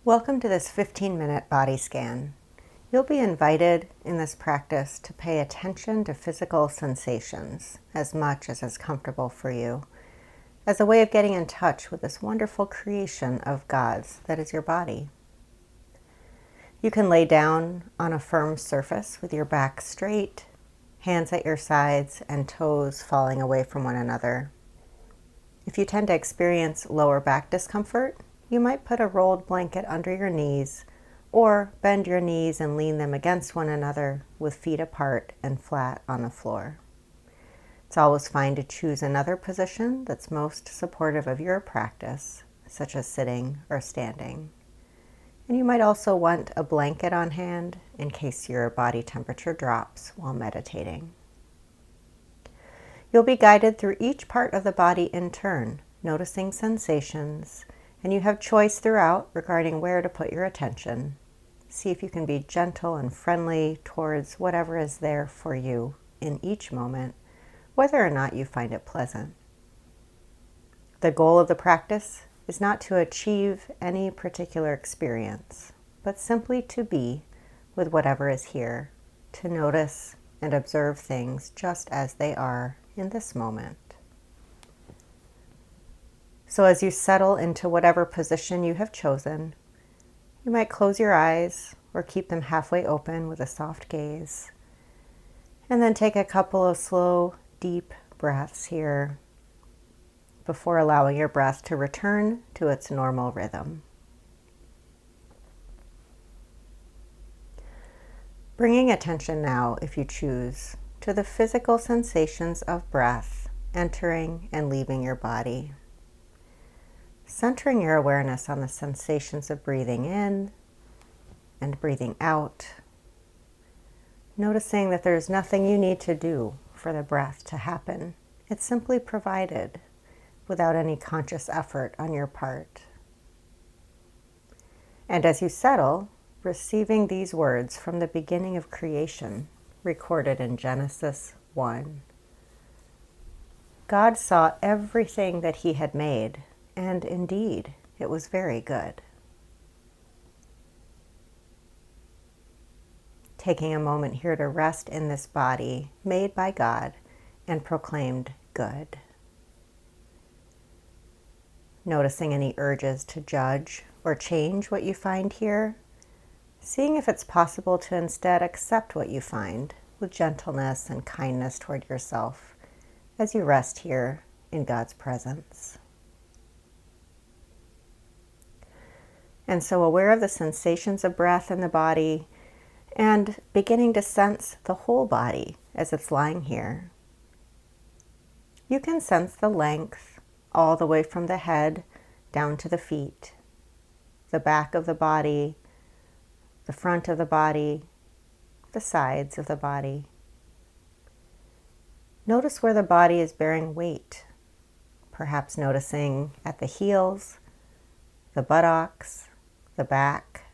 Welcome to this 15-minute body scan. You'll be invited in this practice to pay attention to physical sensations as much as is comfortable for you, as a way of getting in touch with this wonderful creation of God's that is your body. You can lay down on a firm surface with your back straight, hands at your sides, and toes falling away from one another. If you tend to experience lower back discomfort, you might put a rolled blanket under your knees or bend your knees and lean them against one another with feet apart and flat on the floor. It's always fine to choose another position that's most supportive of your practice, such as sitting or standing. And you might also want a blanket on hand in case your body temperature drops while meditating. You'll be guided through each part of the body in turn, noticing sensations, and you have choice throughout regarding where to put your attention. See if you can be gentle and friendly towards whatever is there for you in each moment, whether or not you find it pleasant. The goal of the practice is not to achieve any particular experience, but simply to be with whatever is here, to notice and observe things just as they are in this moment. So as you settle into whatever position you have chosen, you might close your eyes or keep them halfway open with a soft gaze. And then take a couple of slow, deep breaths here before allowing your breath to return to its normal rhythm. Bringing attention now, if you choose, to the physical sensations of breath entering and leaving your body. Centering your awareness on the sensations of breathing in and breathing out, noticing that there's nothing you need to do for the breath to happen. It's simply provided without any conscious effort on your part. And as you settle, receiving these words from the beginning of creation, recorded in Genesis 1. God saw everything that he had made, and indeed, it was very good. Taking a moment here to rest in this body made by God and proclaimed good. Noticing any urges to judge or change what you find here, seeing if it's possible to instead accept what you find with gentleness and kindness toward yourself as you rest here in God's presence. And so aware of the sensations of breath in the body and beginning to sense the whole body as it's lying here. You can sense the length all the way from the head down to the feet, the back of the body, the front of the body, the sides of the body. Notice where the body is bearing weight, perhaps noticing at the heels, the buttocks, the back,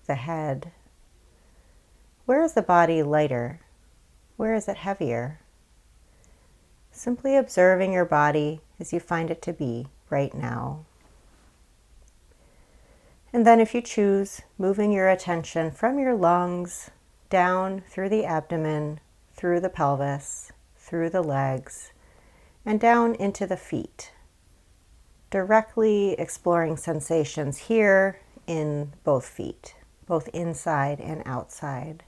the head. Where is the body lighter? Where is it heavier? Simply observing your body as you find it to be right now. And then if you choose, moving your attention from your lungs down through the abdomen, through the pelvis, through the legs, and down into the feet. Directly exploring sensations here in both feet, both inside and outside.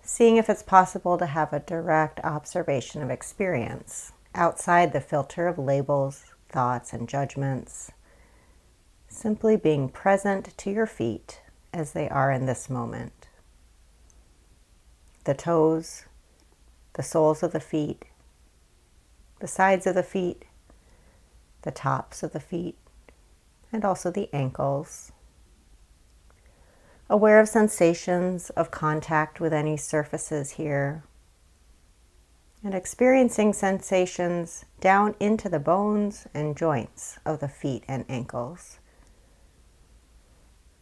Seeing if it's possible to have a direct observation of experience outside the filter of labels, thoughts, and judgments. Simply being present to your feet as they are in this moment. The toes, the soles of the feet, the sides of the feet, the tops of the feet, and also the ankles. Aware of sensations of contact with any surfaces here, and experiencing sensations down into the bones and joints of the feet and ankles.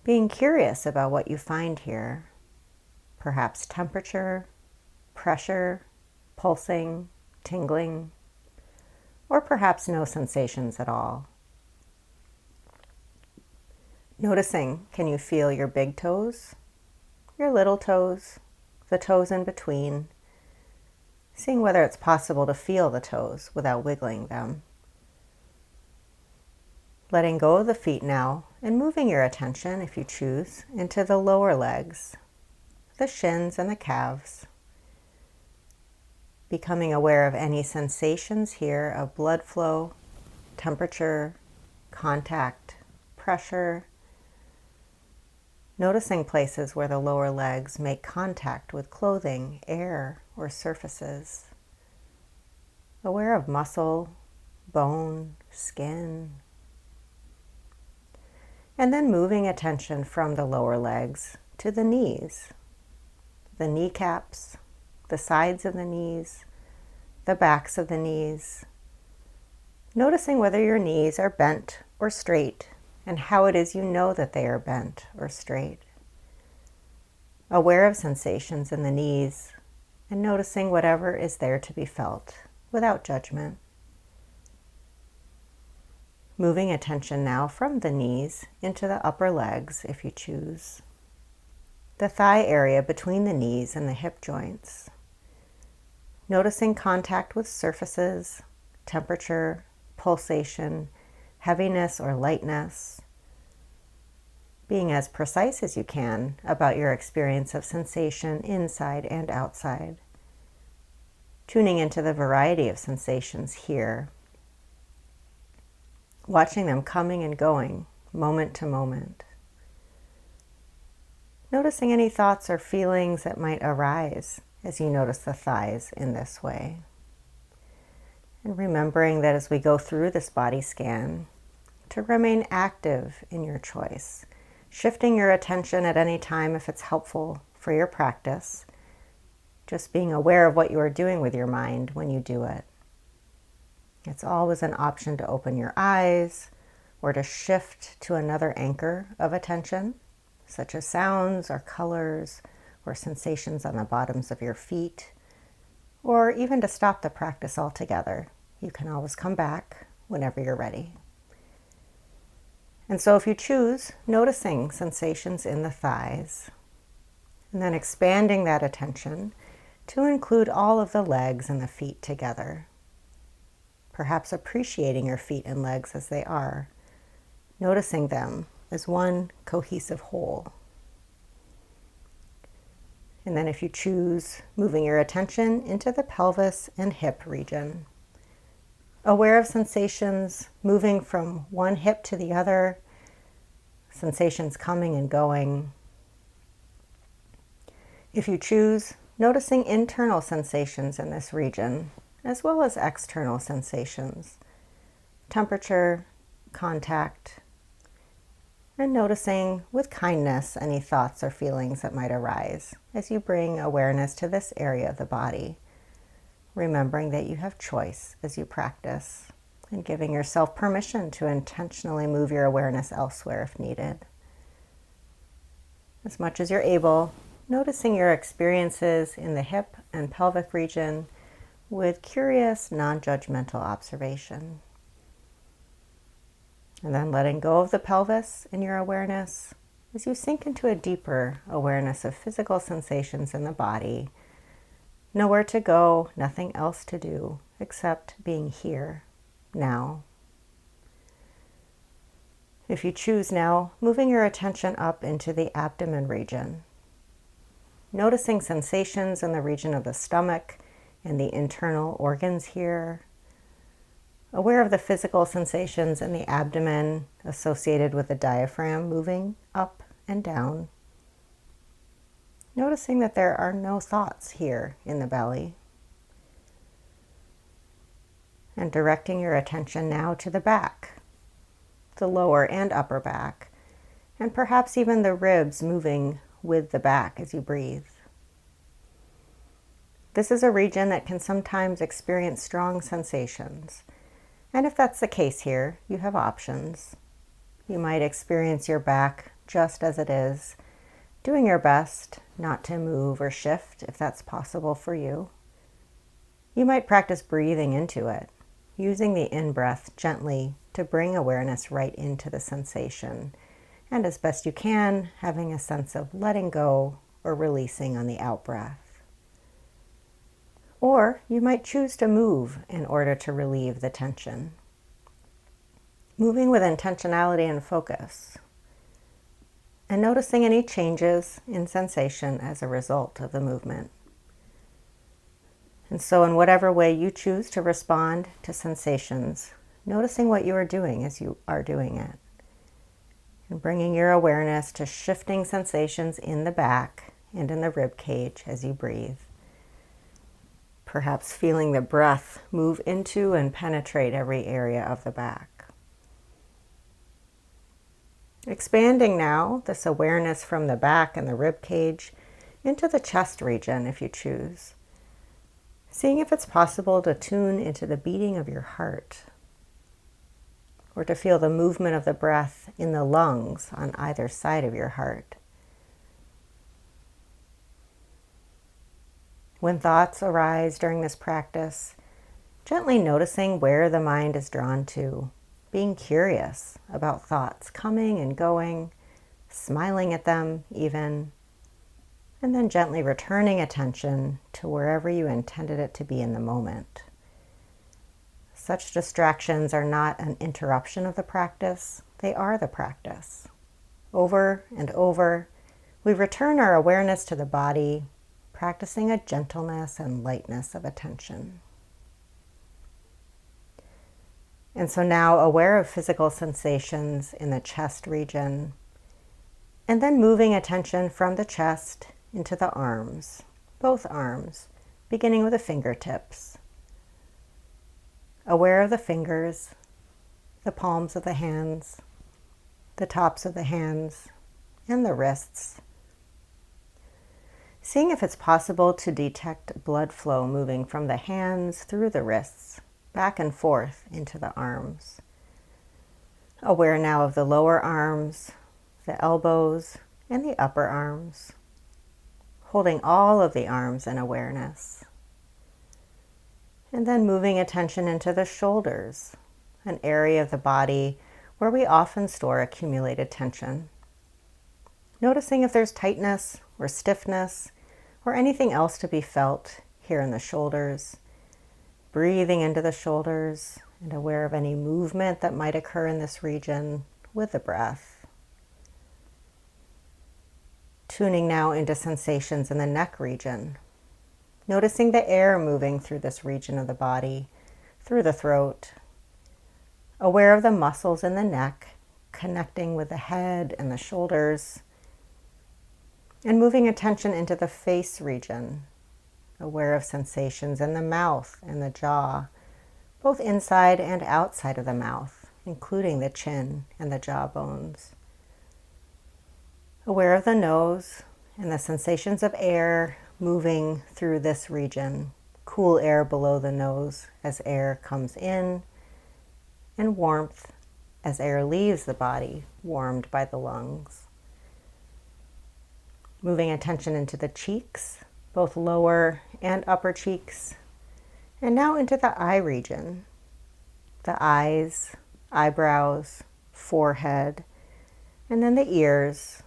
Being curious about what you find here, perhaps temperature, pressure, pulsing, tingling, or perhaps no sensations at all. Noticing, can you feel your big toes, your little toes, the toes in between? Seeing whether it's possible to feel the toes without wiggling them. Letting go of the feet now and moving your attention, if you choose, into the lower legs, the shins and the calves. Becoming aware of any sensations here of blood flow, temperature, contact, pressure. Noticing places where the lower legs make contact with clothing, air, or surfaces. Aware of muscle, bone, skin. And then moving attention from the lower legs to the knees, the kneecaps, the sides of the knees, the backs of the knees. Noticing whether your knees are bent or straight and how it is you know that they are bent or straight. Aware of sensations in the knees and noticing whatever is there to be felt without judgment. Moving attention now from the knees into the upper legs if you choose. The thigh area between the knees and the hip joints. Noticing contact with surfaces, temperature, pulsation, heaviness or lightness. Being as precise as you can about your experience of sensation inside and outside. Tuning into the variety of sensations here. Watching them coming and going, moment to moment. Noticing any thoughts or feelings that might arise as you notice the thighs in this way. And remembering that as we go through this body scan, to remain active in your choice, shifting your attention at any time if it's helpful for your practice, just being aware of what you are doing with your mind when you do it. It's always an option to open your eyes or to shift to another anchor of attention, such as sounds or colors or sensations on the bottoms of your feet, or even to stop the practice altogether. You can always come back whenever you're ready. And so if you choose, noticing sensations in the thighs, and then expanding that attention to include all of the legs and the feet together. Perhaps appreciating your feet and legs as they are, noticing them as one cohesive whole. And then if you choose, moving your attention into the pelvis and hip region. Aware of sensations moving from one hip to the other, sensations coming and going. If you choose, noticing internal sensations in this region, as well as external sensations, temperature, contact, and noticing with kindness any thoughts or feelings that might arise as you bring awareness to this area of the body, remembering that you have choice as you practice and giving yourself permission to intentionally move your awareness elsewhere if needed. As much as you're able, noticing your experiences in the hip and pelvic region with curious, non-judgmental observation. And then letting go of the pelvis in your awareness as you sink into a deeper awareness of physical sensations in the body. Nowhere to go, nothing else to do except being here, now. If you choose now, moving your attention up into the abdomen region. Noticing sensations in the region of the stomach and the internal organs here. Aware of the physical sensations in the abdomen associated with the diaphragm moving up and down. Noticing that there are no thoughts here in the belly. And directing your attention now to the back, the lower and upper back, and perhaps even the ribs moving with the back as you breathe. This is a region that can sometimes experience strong sensations. And if that's the case here, you have options. You might experience your back just as it is, doing your best not to move or shift if that's possible for you. You might practice breathing into it, using the in-breath gently to bring awareness right into the sensation and as best you can, having a sense of letting go or releasing on the out-breath. Or you might choose to move in order to relieve the tension. Moving with intentionality and focus, and noticing any changes in sensation as a result of the movement. And so in whatever way you choose to respond to sensations, noticing what you are doing as you are doing it. And bringing your awareness to shifting sensations in the back and in the rib cage as you breathe. Perhaps feeling the breath move into and penetrate every area of the back. Expanding now this awareness from the back and the rib cage into the chest region if you choose. Seeing if it's possible to tune into the beating of your heart, or to feel the movement of the breath in the lungs on either side of your heart. When thoughts arise during this practice, gently noticing where the mind is drawn to, being curious about thoughts coming and going, smiling at them even, and then gently returning attention to wherever you intended it to be in the moment. Such distractions are not an interruption of the practice, they are the practice. Over and over, we return our awareness to the body, practicing a gentleness and lightness of attention. And so now aware of physical sensations in the chest region, and then moving attention from the chest into the arms, both arms, beginning with the fingertips. Aware of the fingers, the palms of the hands, the tops of the hands, and the wrists. Seeing if it's possible to detect blood flow moving from the hands through the wrists, back and forth into the arms. Aware now of the lower arms, the elbows, and the upper arms. Holding all of the arms in awareness. And then moving attention into the shoulders, an area of the body where we often store accumulated tension. Noticing if there's tightness or stiffness or anything else to be felt here in the shoulders. Breathing into the shoulders and aware of any movement that might occur in this region with the breath. Tuning now into sensations in the neck region. Noticing the air moving through this region of the body, through the throat. Aware of the muscles in the neck, connecting with the head and the shoulders. And moving attention into the face region. Aware of sensations in the mouth and the jaw, both inside and outside of the mouth, including the chin and the jaw bones. Aware of the nose and the sensations of air moving through this region, cool air below the nose as air comes in, and warmth as air leaves the body, warmed by the lungs. Moving attention into the cheeks, both lower and upper cheeks, and now into the eye region, the eyes, eyebrows, forehead, and then the ears.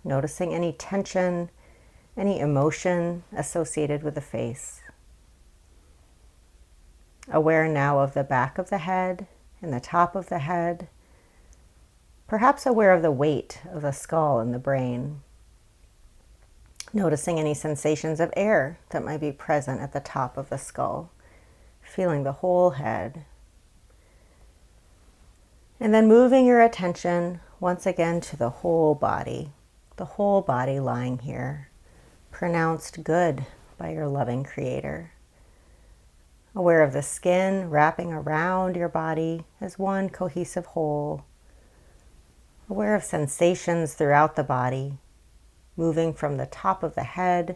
Noticing any tension, any emotion associated with the face. Aware now of the back of the head and the top of the head. Perhaps aware of the weight of the skull and the brain. Noticing any sensations of air that might be present at the top of the skull. Feeling the whole head. And then moving your attention once again to the whole body. The whole body lying here, pronounced good by your loving Creator. Aware of the skin wrapping around your body as one cohesive whole. Aware of sensations throughout the body, moving from the top of the head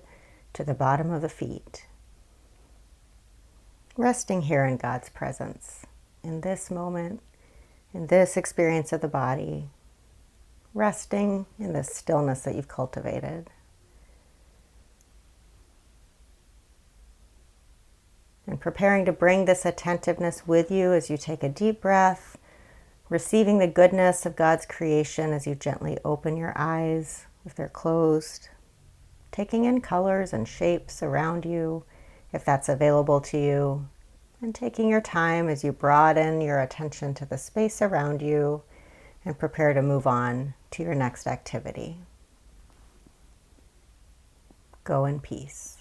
to the bottom of the feet. Resting here in God's presence, in this moment, in this experience of the body. Resting in the stillness that you've cultivated. And preparing to bring this attentiveness with you as you take a deep breath, receiving the goodness of God's creation as you gently open your eyes if they're closed, taking in colors and shapes around you if that's available to you, and taking your time as you broaden your attention to the space around you and prepare to move on to your next activity. Go in peace.